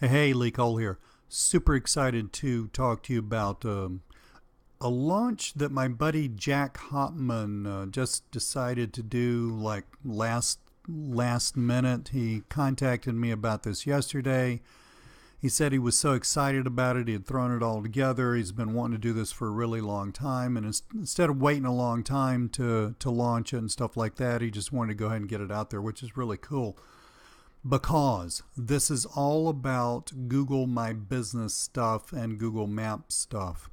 Hey, Lee Cole here. Super excited to talk to you about a launch that my buddy Jack Hopman just decided to do like last minute. He contacted me about this yesterday. He said he was so excited about it. He had thrown it all together. He's been wanting to do this for a really long time. And instead of waiting a long time to launch it and stuff like that, he just wanted to go ahead and get it out there, which is really cool because this is all about Google My Business stuff and Google Maps stuff.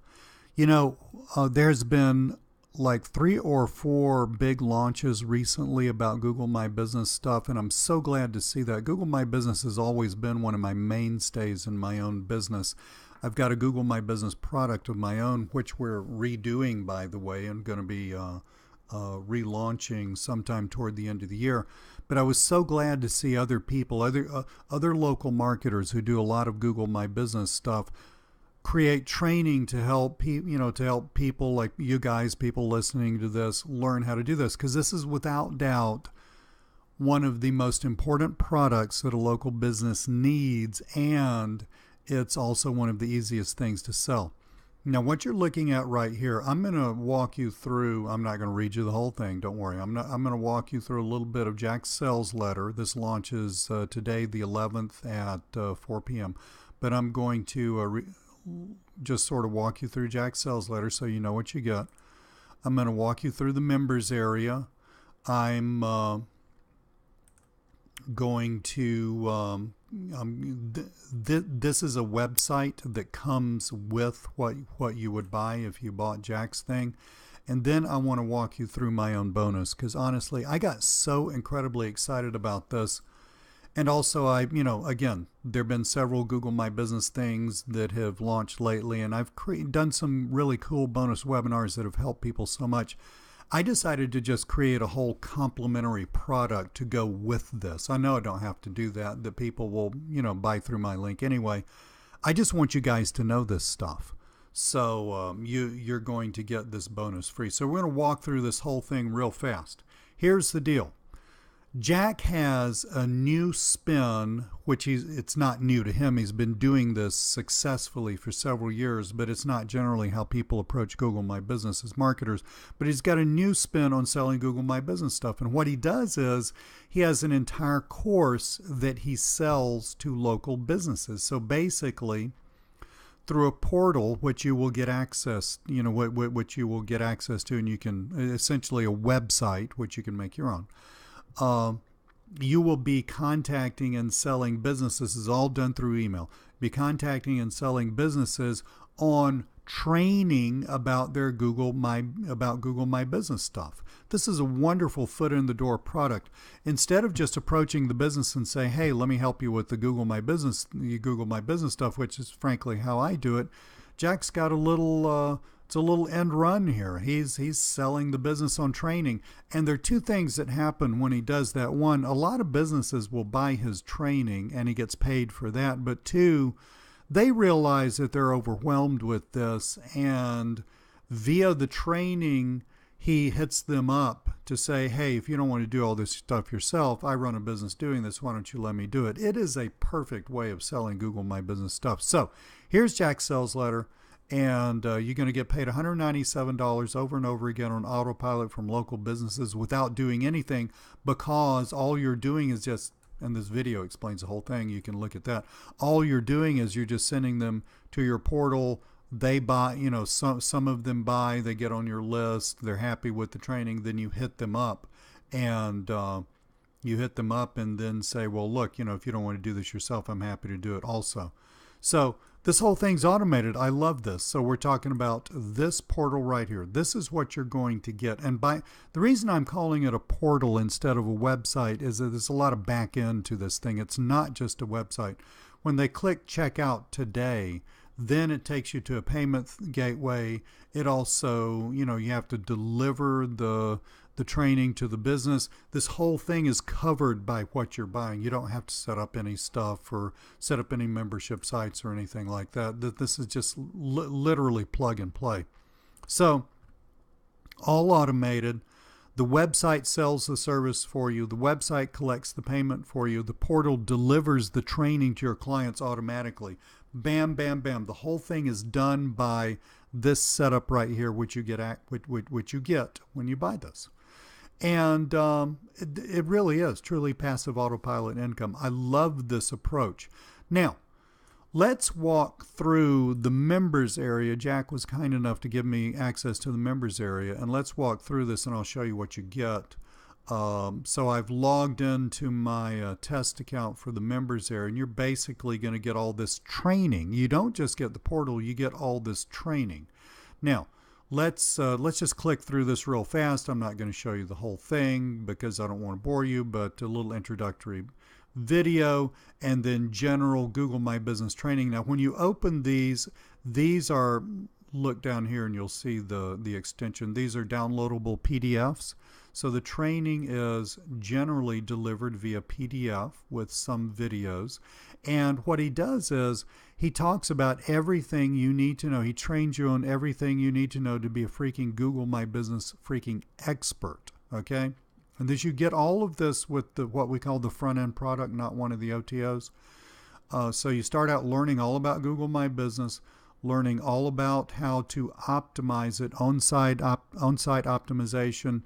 There's been like 3 or 4 big launches recently about Google My Business stuff, and I'm so glad to see that. Google My Business has always been one of my mainstays in my own business. I've got a Google My Business product of my own, which we're redoing, by the way, and going to be relaunching sometime toward the end of the year. But I was so glad to see other people, other local marketers who do a lot of Google My Business stuff, create training to help people like you guys, people listening to this, learn how to do this, because this is without doubt one of the most important products that a local business needs, and it's also one of the easiest things to sell. Now, what you're looking at right here, I'm going to walk you through. I'm not going to read you the whole thing. Don't worry. I'm going to walk you through a little bit of Jack's sales letter. This launches today, the 11th at 4 p.m. But I'm going to just sort of walk you through Jack's sales letter so you know what you get. I'm going to walk you through the members area. I'm going to this is a website that comes with what you would buy if you bought Jack's thing. And then I want to walk you through my own bonus, because honestly I got so incredibly excited about this. And also, again, there have been several Google My Business things that have launched lately, and I've done some really cool bonus webinars that have helped people so much. I decided to just create a whole complimentary product to go with this. I know I don't have to do that. The people will, buy through my link anyway. I just want you guys to know this stuff. So you're going to get this bonus free. So we're going to walk through this whole thing real fast. Here's the deal. Jack has a new spin, which it's not new to him. He's been doing this successfully for several years, but it's not generally how people approach Google My Business as marketers. But he's got a new spin on selling Google My Business stuff. And what he does is he has an entire course that he sells to local businesses. So basically, through a portal which you will get access, which you will get access to, and you can essentially a website which you can make your own. You will be contacting and selling businesses. This is all done through email. Be contacting and selling businesses on training about their Google My Business stuff. This is a wonderful foot in the door product. Instead of just approaching the business and say, "Hey, let me help you with the Google My Business stuff," which is frankly how I do it. Jack's got a little it's a little end run here. He's selling the business on training. And there are 2 things that happen when he does that. 1, a lot of businesses will buy his training and he gets paid for that. But 2, they realize that they're overwhelmed with this, and via the training, he hits them up to say, "Hey, if you don't want to do all this stuff yourself, I run a business doing this. Why don't you let me do it?" It is a perfect way of selling Google My Business stuff. So here's Jack's sales letter. And you're going to get paid $197 over and over again on autopilot from local businesses without doing anything, because all you're doing is just, and this video explains the whole thing, you can look at that. All you're doing is you're just sending them to your portal. They buy, some of them buy, they get on your list, they're happy with the training, then you hit them up. And then say, "Well, look, if you don't want to do this yourself, I'm happy to do it also." So this whole thing's automated. I love this. So we're talking about this portal right here. This is what you're going to get. And the reason I'm calling it a portal instead of a website is that there's a lot of back end to this thing. It's not just a website. When they click checkout today, then it takes you to a payment gateway. It also, you have to deliver the training to the business. This whole thing is covered by what you're buying. You don't have to set up any stuff or set up any membership sites or anything like that. This is just literally plug and play. So all automated. The website sells the service for you. The website collects the payment for you. The portal delivers the training to your clients automatically. Bam, bam, bam. The whole thing is done by this setup right here, which you get when you buy this. And it really is truly passive autopilot income. I love this approach. Now, let's walk through the members area. Jack was kind enough to give me access to the members area, and let's walk through this and I'll show you what you get. So I've logged into my test account for the members area, and you're basically going to get all this training. You don't just get the portal, you get all this training. Now, let's just click through this real fast. I'm not going to show you the whole thing because I don't want to bore you, but a little introductory video, and then general Google My Business training. Now, when you open these are, look down here and you'll see the extension. These are downloadable PDFs. So the training is generally delivered via PDF with some videos. And what he does is he talks about everything you need to know. He trains you on everything you need to know to be a freaking Google My Business freaking expert. Okay? And this, you get all of this with what we call the front end product, not one of the OTOs. So you start out learning all about Google My Business, learning all about how to optimize it, on-site optimization.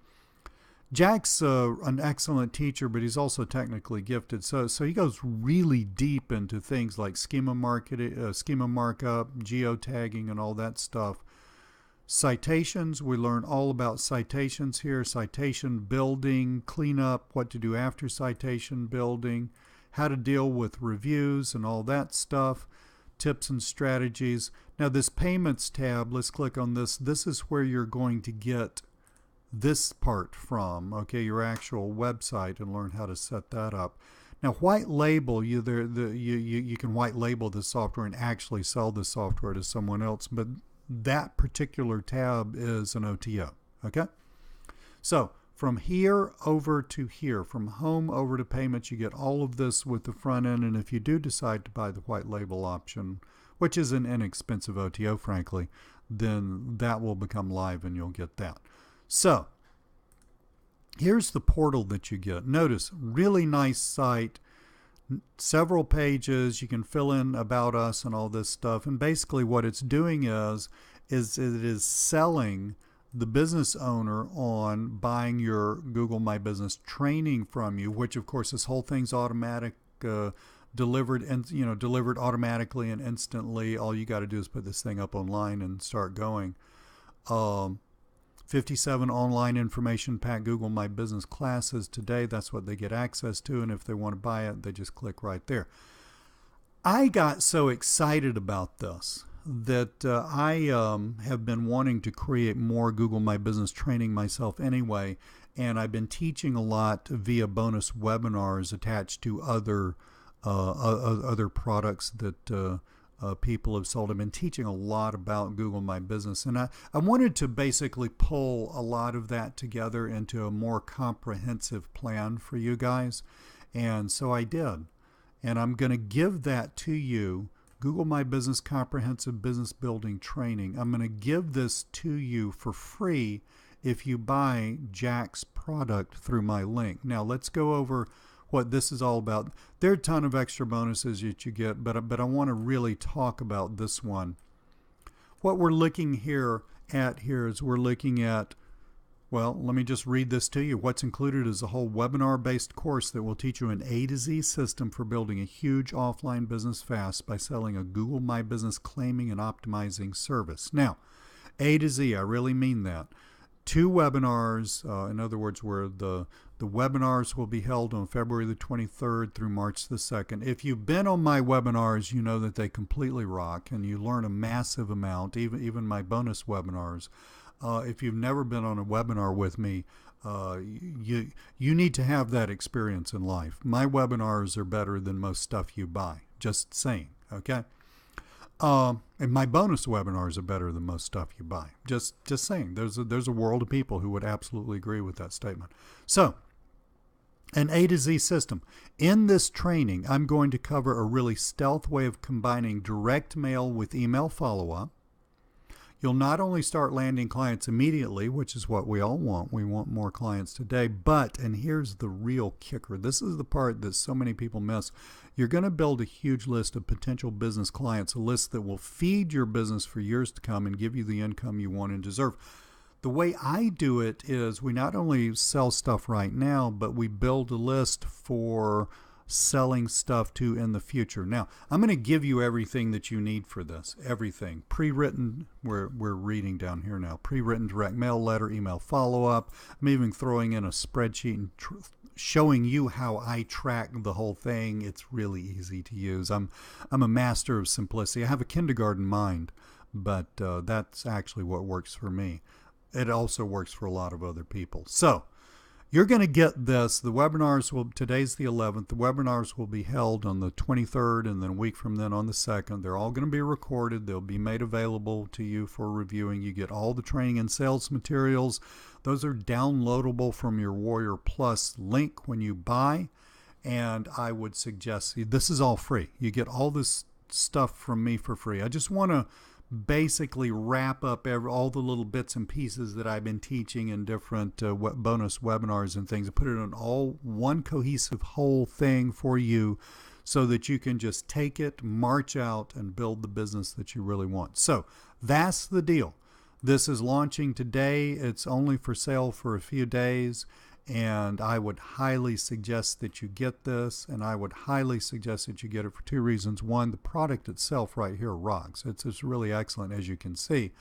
Jack's an excellent teacher, but he's also technically gifted. So he goes really deep into things like schema marketing, schema markup, geotagging, and all that stuff. Citations, we learn all about citations here, citation building, cleanup, what to do after citation building, how to deal with reviews and all that stuff, tips and strategies. Now this payments tab, let's click on this. This is where you're going to get this part from, okay, your actual website, and learn how to set that up. Now, white label, you can white label the software and actually sell the software to someone else, but that particular tab is an OTO, okay? So from here over to here, from home over to payments, you get all of this with the front end, and if you do decide to buy the white label option, which is an inexpensive OTO, frankly, then that will become live and you'll get that. So here's the portal that you get. Notice, really nice site, several pages. You can fill in about us and all this stuff. And basically what it's doing is it is selling the business owner on buying your Google My Business training from you, which of course this whole thing's automatic, delivered and delivered automatically and instantly. All you got to do is put this thing up online and start going. 57 online information pack Google My Business classes today. That's what they get access to, and if they want to buy it, they just click right there. I got so excited about this that I have been wanting to create more Google My Business training myself anyway, and I've been teaching a lot via bonus webinars attached to other products that people have sold. I've been teaching a lot about Google My Business, and I wanted to basically pull a lot of that together into a more comprehensive plan for you guys, and so I did. And I'm going to give that to you, Google My Business Comprehensive Business Building Training. I'm going to give this to you for free if you buy Jack's product through my link. Now let's go over what this is all about. There are a ton of extra bonuses that you get, but I want to really talk about this one. What we're looking at here is we're looking at, well, let me just read this to you. What's included is a whole webinar-based course that will teach you an A to Z system for building a huge offline business fast by selling a Google My Business claiming and optimizing service. Now, A to Z, I really mean that. 2 webinars, in other words, where the webinars will be held on February the 23rd through March the 2nd. If you've been on my webinars, you know that they completely rock and you learn a massive amount, even my bonus webinars. If you've never been on a webinar with me, you need to have that experience in life. My webinars are better than most stuff you buy, just saying, okay? And my bonus webinars are better than most stuff you buy. Just saying. There's a world of people who would absolutely agree with that statement. So, an A to Z system. In this training, I'm going to cover a really stealth way of combining direct mail with email follow-up, You'll not only start landing clients immediately, which is what we all want. We want more clients today, but, and here's the real kicker. This is the part that so many people miss. You're going to build a huge list of potential business clients, a list that will feed your business for years to come and give you the income you want and deserve. The way I do it is we not only sell stuff right now, but we build a list for selling stuff to in the future. Now, I'm going to give you everything that you need for this. Everything. Pre-written, we're reading down here now. Pre-written direct mail letter, email follow-up. I'm even throwing in a spreadsheet and showing you how I track the whole thing. It's really easy to use. I'm a master of simplicity. I have a kindergarten mind, but that's actually what works for me. It also works for a lot of other people. So, you're going to get this. The webinars today's the 11th. The webinars will be held on the 23rd and then a week from then on the 2nd. They're all going to be recorded. They'll be made available to you for reviewing. You get all the training and sales materials. Those are downloadable from your Warrior Plus link when you buy. And I would suggest, this is all free. You get all this stuff from me for free. I just want to basically wrap up all the little bits and pieces that I've been teaching in different bonus webinars and things, and put it on all one cohesive whole thing for you so that you can just take it, march out, and build the business that you really want. So that's the deal. This is launching today. It's only for sale for a few days. And I would highly suggest that you get this, and I would highly suggest that you get it for two reasons. One, the product itself right here rocks. It's really excellent, as you can see.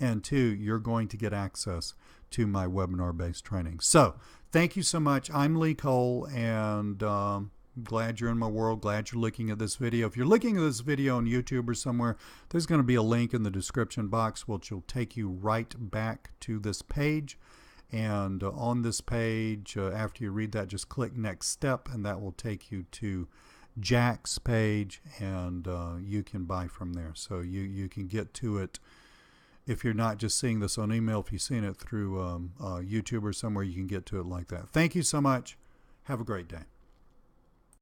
And two, you're going to get access to my webinar-based training. So thank you so much. I'm Lee Cole, and glad you're in my world. Glad you're looking at this video. If you're looking at this video on YouTube or somewhere, there's going to be a link in the description box which will take you right back to this page. And on this page, after you read that, just click Next Step, and that will take you to Jack's page, and you can buy from there. So you can get to it if you're not just seeing this on email. If you've seen it through YouTube or somewhere, you can get to it like that. Thank you so much. Have a great day.